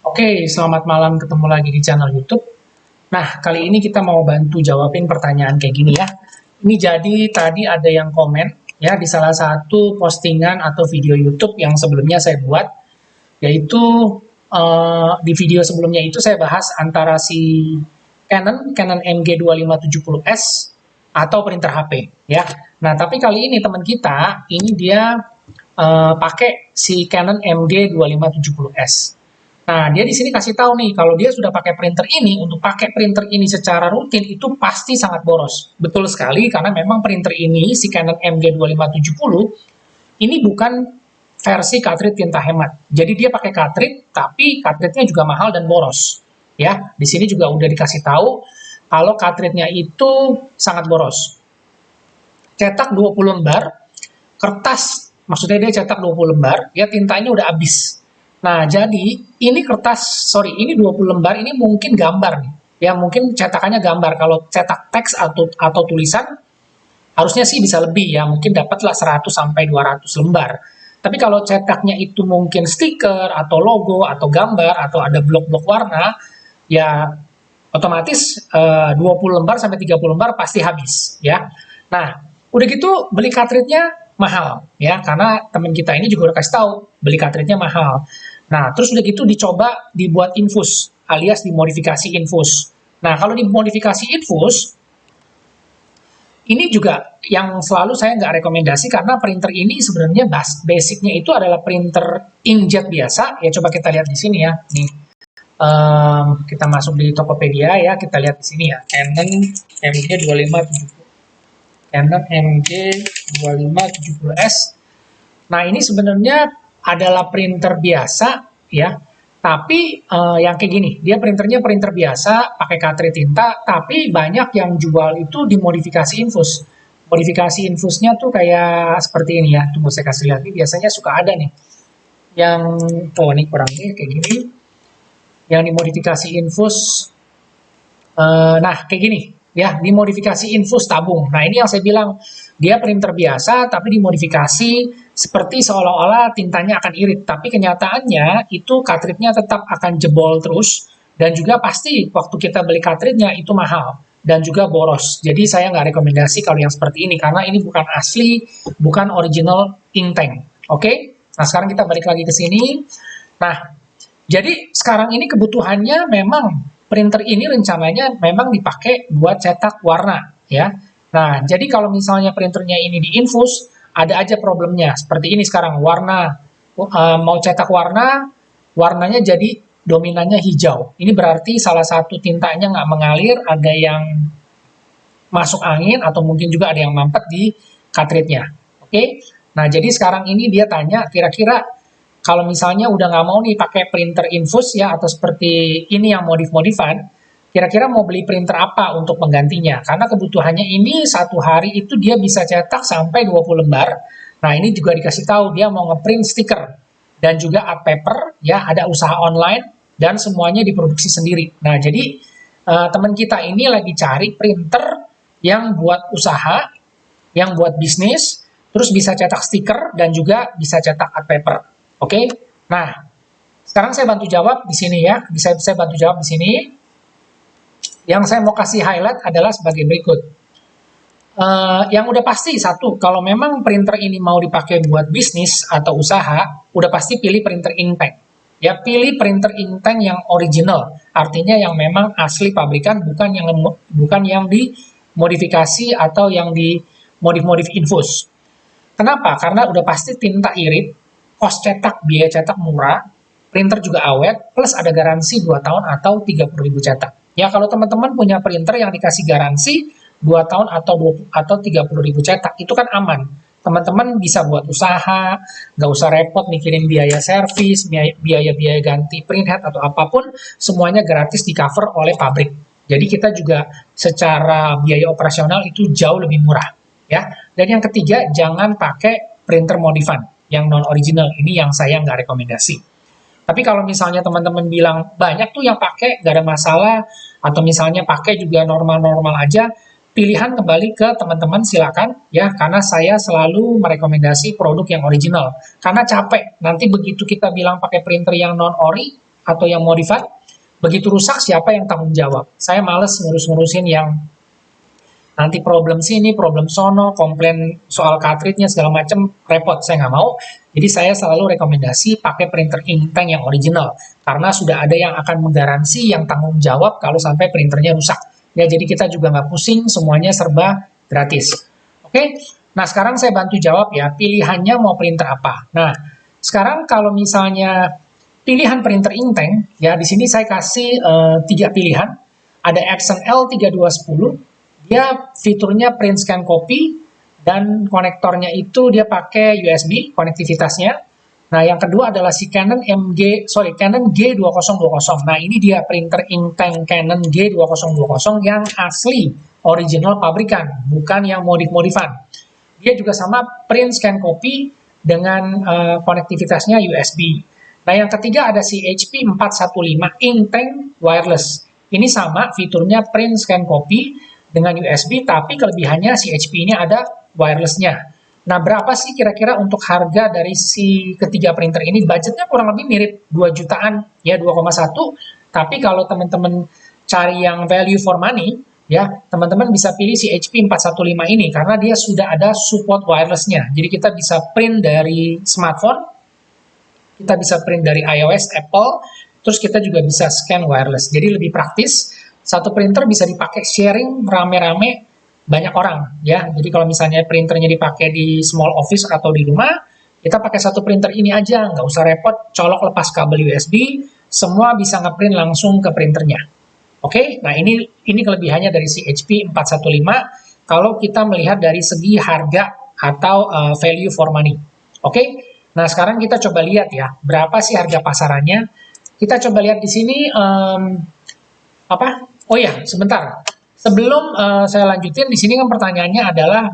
Oke, selamat malam, ketemu lagi di channel YouTube. Nah, kali ini kita mau bantu jawabin pertanyaan kayak gini ya. Ini jadi tadi ada yang komen ya di salah satu postingan atau video YouTube yang sebelumnya saya buat, yaitu di video sebelumnya itu saya bahas antara si Canon MG2570S atau printer HP ya. Nah, tapi kali ini teman kita ini dia pakai si Canon MG2570S. Nah, dia di sini kasih tahu nih, kalau dia sudah pakai printer ini, untuk pakai printer ini secara rutin, itu pasti sangat boros. Betul sekali, karena memang printer ini, si Canon MG2570, ini bukan versi cartridge tinta hemat. Jadi dia pakai cartridge, tapi cartridge-nya juga mahal dan boros. Ya, di sini juga udah dikasih tahu, kalau cartridge-nya itu sangat boros. Cetak 20 lembar, kertas, maksudnya dia cetak 20 lembar, ya tintanya udah habis. Nah, jadi ini ini 20 lembar, ini mungkin gambar nih. Ya, mungkin cetakannya gambar. Kalau cetak teks atau tulisan, harusnya sih bisa lebih ya. Mungkin dapatlah 100 sampai 200 lembar. Tapi kalau cetaknya itu mungkin stiker, atau logo, atau gambar, atau ada blok-blok warna, ya otomatis 20 lembar sampai 30 lembar pasti habis ya. Nah, udah gitu beli cartridge-nya mahal ya, karena teman kita ini juga udah kasih tahu beli cartridge-nya mahal. Nah, terus udah gitu dicoba dibuat infus, alias dimodifikasi infus. Nah, kalau dimodifikasi infus, ini juga yang selalu saya nggak rekomendasi, karena printer ini sebenarnya basicnya itu adalah printer inkjet biasa. Ya, coba kita lihat di sini ya. Nih, kita masuk di Tokopedia ya, kita lihat di sini ya. Canon MG2570. Canon MG2570S. Nah, ini sebenarnya adalah printer biasa ya, tapi yang kayak gini, dia printernya printer biasa, pakai cartridge tinta, tapi banyak yang jual itu dimodifikasi infus. Modifikasi infusnya tuh kayak seperti ini ya, tunggu saya kasih lihat, ini biasanya suka ada nih, yang, oh ini kurangnya kayak gini, yang dimodifikasi infus, nah kayak gini, ya, dimodifikasi infus tabung. Nah, ini yang saya bilang, dia printer biasa tapi dimodifikasi seperti seolah-olah tintanya akan irit, tapi kenyataannya itu cartridge-nya tetap akan jebol terus, dan juga pasti waktu kita beli cartridge-nya itu mahal dan juga boros. Jadi saya nggak rekomendasi kalau yang seperti ini, karena ini bukan asli, bukan original ink tank. Oke? Nah, sekarang kita balik lagi ke sini. Nah, jadi sekarang ini kebutuhannya memang printer ini rencananya memang dipakai buat cetak warna ya. Nah, jadi kalau misalnya printernya ini diinfus, ada aja problemnya. Seperti ini sekarang, warna, mau cetak warna, warnanya jadi dominannya hijau. Ini berarti salah satu tintanya nggak mengalir, ada yang masuk angin, atau mungkin juga ada yang mampet di cartridge-nya. Oke? Nah, jadi sekarang ini dia tanya, kira-kira kalau misalnya udah nggak mau nih pakai printer infus ya, atau seperti ini yang modif-modifan, kira-kira mau beli printer apa untuk penggantinya? Karena kebutuhannya ini satu hari itu dia bisa cetak sampai 20 lembar. Nah, ini juga dikasih tahu dia mau ngeprint stiker dan juga art paper ya, ada usaha online dan semuanya diproduksi sendiri. Nah, jadi teman kita ini lagi cari printer yang buat usaha, yang buat bisnis, terus bisa cetak stiker dan juga bisa cetak art paper. Oke? Nah, sekarang saya bantu jawab di sini ya. Saya bantu jawab di sini. Yang saya mau kasih highlight adalah sebagai berikut. Yang udah pasti satu, kalau memang printer ini mau dipakai buat bisnis atau usaha, udah pasti pilih printer ink tank. Ya, pilih printer ink tank yang original, artinya yang memang asli pabrikan, bukan yang dimodifikasi atau yang dimodif-modif infus. Kenapa? Karena udah pasti tinta irit, kos cetak, biaya cetak murah, printer juga awet, plus ada garansi 2 tahun atau 30.000 cetak. Ya, kalau teman-teman punya printer yang dikasih garansi 2 tahun atau 30.000 cetak, itu kan aman. Teman-teman bisa buat usaha, nggak usah repot mikirin biaya servis, biaya ganti printhead atau apapun, semuanya gratis di cover oleh pabrik. Jadi kita juga secara biaya operasional itu jauh lebih murah. Ya. Dan yang ketiga, jangan pakai printer modifan yang non-original. Ini yang saya nggak rekomendasi. Tapi kalau misalnya teman-teman bilang banyak tuh yang pakai, gak ada masalah, atau misalnya pakai juga normal-normal aja, pilihan kembali ke teman-teman silakan ya, karena saya selalu merekomendasi produk yang original. Karena capek, nanti begitu kita bilang pakai printer yang non-ori, atau yang modified. Begitu rusak, siapa yang tanggung jawab? Saya males ngurus-ngurusin yang nanti problem sini, problem sono, komplain soal cartridge-nya segala macam, repot, saya nggak mau. Jadi saya selalu rekomendasi pakai printer Inktank yang original, karena sudah ada yang akan menggaransi yang tanggung jawab kalau sampai printernya rusak. Ya, jadi kita juga nggak pusing, semuanya serba gratis. Oke, nah sekarang saya bantu jawab ya, pilihannya mau printer apa. Nah, sekarang kalau misalnya pilihan printer Inktank, ya di sini saya kasih 3 pilihan. Ada Epson L3210, dia fiturnya print scan copy, dan konektornya itu dia pakai USB konektivitasnya. Nah, yang kedua adalah si Canon G2020. Nah, ini dia printer Inktank Canon G2020 yang asli, original pabrikan, bukan yang modif-modifan. Dia juga sama print scan copy dengan konektivitasnya USB. Nah, yang ketiga ada si HP 415 Inktank Wireless. Ini sama, fiturnya print scan copy dengan USB, tapi kelebihannya si HP ini ada wirelessnya. Nah, berapa sih kira-kira untuk harga dari si ketiga printer ini? Budgetnya kurang lebih mirip 2 jutaan, ya 2,1. Tapi kalau teman-teman cari yang value for money, ya teman-teman bisa pilih si HP 415 ini, karena dia sudah ada support wirelessnya. Jadi kita bisa print dari smartphone, kita bisa print dari iOS, Apple, terus kita juga bisa scan wireless. Jadi lebih praktis. Satu printer bisa dipakai sharing rame-rame banyak orang, ya. Jadi kalau misalnya printernya dipakai di small office atau di rumah, kita pakai satu printer ini aja, nggak usah repot, colok lepas kabel USB, semua bisa ngeprint langsung ke printernya. Oke, nah ini kelebihannya dari si HP 415 kalau kita melihat dari segi harga atau value for money. Oke, nah sekarang kita coba lihat ya, berapa sih harga pasarannya. Kita coba lihat di sini, Oh ya, sebentar. Sebelum saya lanjutin, di sini kan pertanyaannya adalah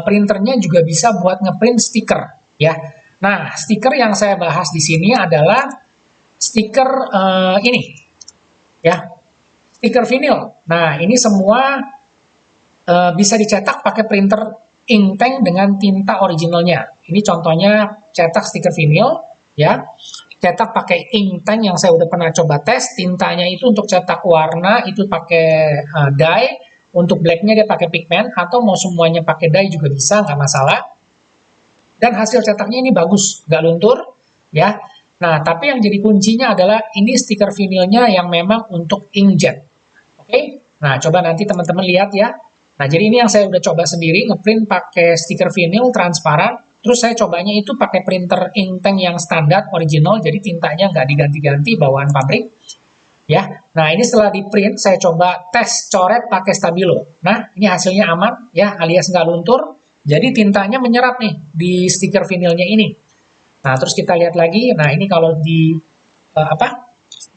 printernya juga bisa buat ngeprint stiker, ya. Nah, stiker yang saya bahas di sini adalah stiker ini, ya, stiker vinyl. Nah, ini semua bisa dicetak pakai printer Inktank dengan tinta originalnya. Ini contohnya cetak stiker vinyl, ya. Cetak pakai Inktank yang saya udah pernah coba tes, tintanya itu untuk cetak warna itu pakai dye, untuk blacknya dia pakai pigment, atau mau semuanya pakai dye juga bisa, nggak masalah. Dan hasil cetaknya ini bagus, nggak luntur, ya. Nah, tapi yang jadi kuncinya adalah ini stiker vinilnya yang memang untuk inkjet. Oke, nah coba nanti teman-teman lihat ya. Nah, jadi ini yang saya udah coba sendiri, ngeprint pakai stiker vinil transparan. Terus saya cobanya itu pakai printer Inktank yang standar, original, jadi tintanya nggak diganti-ganti, bawaan pabrik. Ya, nah ini setelah di print, saya coba tes coret pakai stabilo. Nah, ini hasilnya aman, ya, alias nggak luntur. Jadi tintanya menyerap nih di stiker vinilnya ini. Nah, terus kita lihat lagi. Nah, ini kalau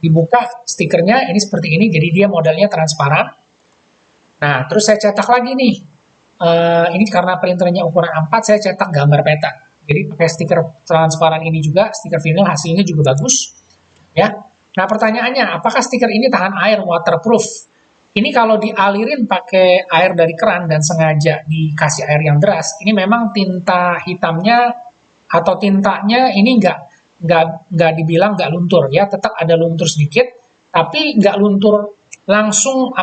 dibuka stikernya ini seperti ini. Jadi dia modelnya transparan. Nah, terus saya cetak lagi nih. Ini karena printernya ukuran A4, saya cetak gambar peta. Jadi pakai stiker transparan ini juga, stiker vinil, hasilnya juga bagus. Ya. Nah, pertanyaannya, apakah stiker ini tahan air, waterproof? Ini kalau dialirin pakai air dari keran dan sengaja dikasih air yang deras, ini memang tinta hitamnya atau tintanya ini nggak dibilang nggak luntur, ya, tetap ada luntur sedikit, tapi nggak luntur langsung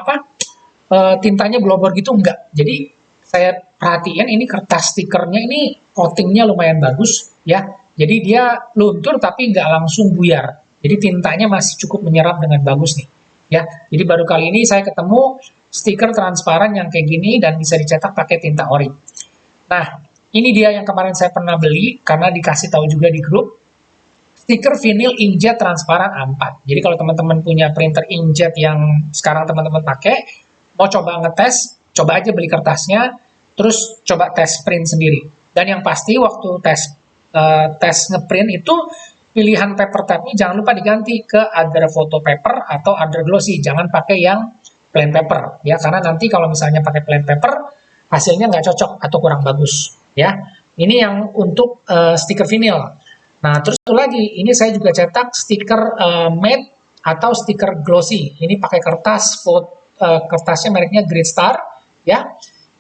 tintanya globor gitu, nggak. Jadi saya perhatiin ini kertas stikernya ini coatingnya lumayan bagus, ya. Jadi dia luntur tapi nggak langsung buyar. Jadi tintanya masih cukup menyerap dengan bagus nih, ya. Jadi baru kali ini saya ketemu stiker transparan yang kayak gini dan bisa dicetak pakai tinta ori. Nah, ini dia yang kemarin saya pernah beli karena dikasih tahu juga di grup. Stiker vinyl inkjet transparan A4. Jadi kalau teman-teman punya printer inkjet yang sekarang teman-teman pakai, mau coba ngetes, coba aja beli kertasnya, terus coba tes print sendiri. Dan yang pasti waktu tes ngeprint itu pilihan paper tabnya jangan lupa diganti ke other photo paper atau other glossy, jangan pakai yang plain paper, ya, karena nanti kalau misalnya pakai plain paper hasilnya nggak cocok atau kurang bagus, ya. Ini yang untuk stiker vinyl. Nah, terus satu lagi, ini saya juga cetak stiker matte atau stiker glossy. Ini pakai kertasnya mereknya Great Star, ya.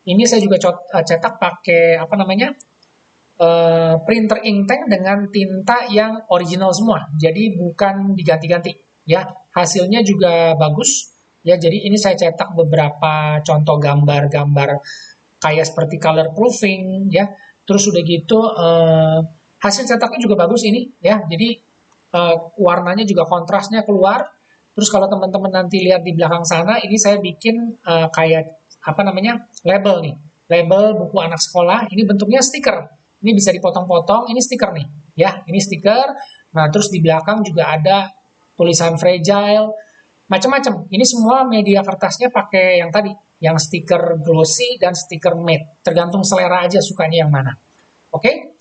Ini saya juga cetak pakai printer Inktank dengan tinta yang original semua, jadi bukan diganti-ganti, ya. Hasilnya juga bagus, ya. Jadi ini saya cetak beberapa contoh gambar-gambar kayak seperti color proofing, ya. Terus udah gitu hasil cetaknya juga bagus ini, ya. Jadi warnanya juga kontrasnya keluar. Terus kalau teman-teman nanti lihat di belakang sana, ini saya bikin kayak apa namanya, label nih, label buku anak sekolah. Ini bentuknya stiker. Ini bisa dipotong-potong. Ini stiker nih, ya. Ini stiker. Nah, terus di belakang juga ada tulisan fragile, macam-macam. Ini semua media kertasnya pakai yang tadi, yang stiker glossy dan stiker matte. Tergantung selera aja sukanya yang mana. Oke?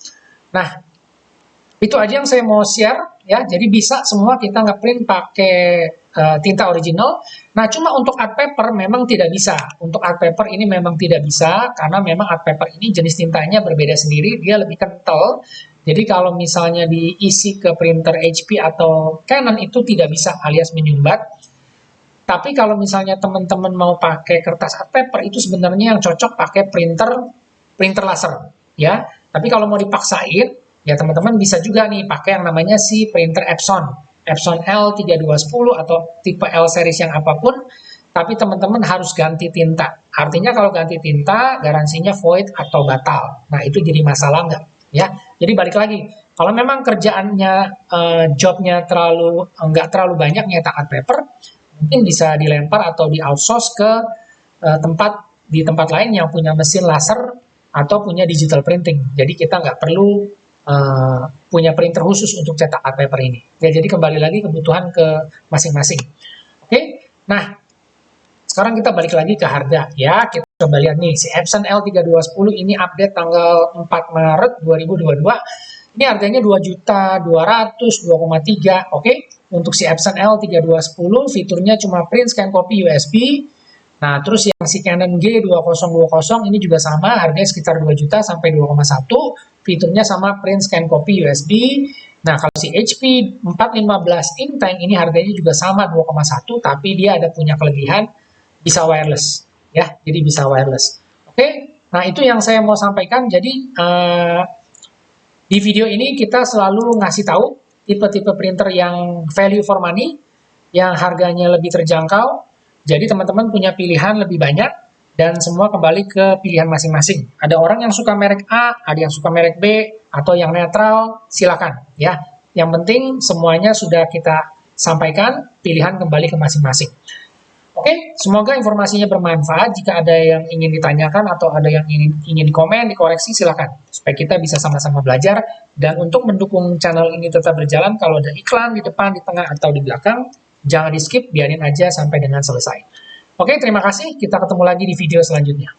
Nah, itu aja yang saya mau share, ya. Jadi bisa semua kita ngeprint pakai tinta original. Nah, cuma untuk art paper memang tidak bisa. Untuk art paper ini memang tidak bisa karena memang art paper ini jenis tintanya berbeda sendiri, dia lebih kental. Jadi kalau misalnya diisi ke printer HP atau Canon itu tidak bisa, alias menyumbat. Tapi kalau misalnya teman-teman mau pakai kertas art paper itu sebenarnya yang cocok pakai printer laser, ya. Tapi kalau mau dipaksain, ya teman-teman bisa juga nih pakai yang namanya si printer Epson L3210 atau tipe L series yang apapun, tapi teman-teman harus ganti tinta. Artinya kalau ganti tinta, garansinya void atau batal. Nah, itu jadi masalah nggak? Ya, jadi balik lagi, kalau memang kerjaannya, jobnya nggak terlalu banyak nyetak art paper, mungkin bisa dilempar atau di outsource ke di tempat lain yang punya mesin laser atau punya digital printing. Jadi kita nggak perlu punya printer khusus untuk cetak art paper ini. Ya, jadi kembali lagi kebutuhan ke masing-masing. Oke, nah sekarang kita balik lagi ke harga, ya. Kita coba lihat nih, si Epson L3210 ini update tanggal 4 Maret 2022. Ini harganya 2.200.000, 2,3, oke. Untuk si Epson L3210 fiturnya cuma print, scan, copy, USB. Nah, terus yang si Canon G2020 ini juga sama, harganya sekitar 2 juta sampai 2,1. Fiturnya sama, print, scan, copy, USB. Nah, kalau si HP 415 Intank ini harganya juga sama 2,1, tapi dia ada punya kelebihan, bisa wireless, ya. Jadi bisa wireless. Oke, nah itu yang saya mau sampaikan. Jadi di video ini kita selalu ngasih tahu tipe-tipe printer yang value for money, yang harganya lebih terjangkau. Jadi teman-teman punya pilihan lebih banyak dan semua kembali ke pilihan masing-masing. Ada orang yang suka merek A, ada yang suka merek B, atau yang netral, silakan, ya. Yang penting semuanya sudah kita sampaikan, pilihan kembali ke masing-masing. Oke, semoga informasinya bermanfaat. Jika ada yang ingin ditanyakan atau ada yang ingin komen, dikoreksi, silakan. Supaya kita bisa sama-sama belajar. Dan untuk mendukung channel ini tetap berjalan, kalau ada iklan di depan, di tengah, atau di belakang, jangan di skip, biarin aja sampai dengan selesai. Oke, terima kasih. Kita ketemu lagi di video selanjutnya.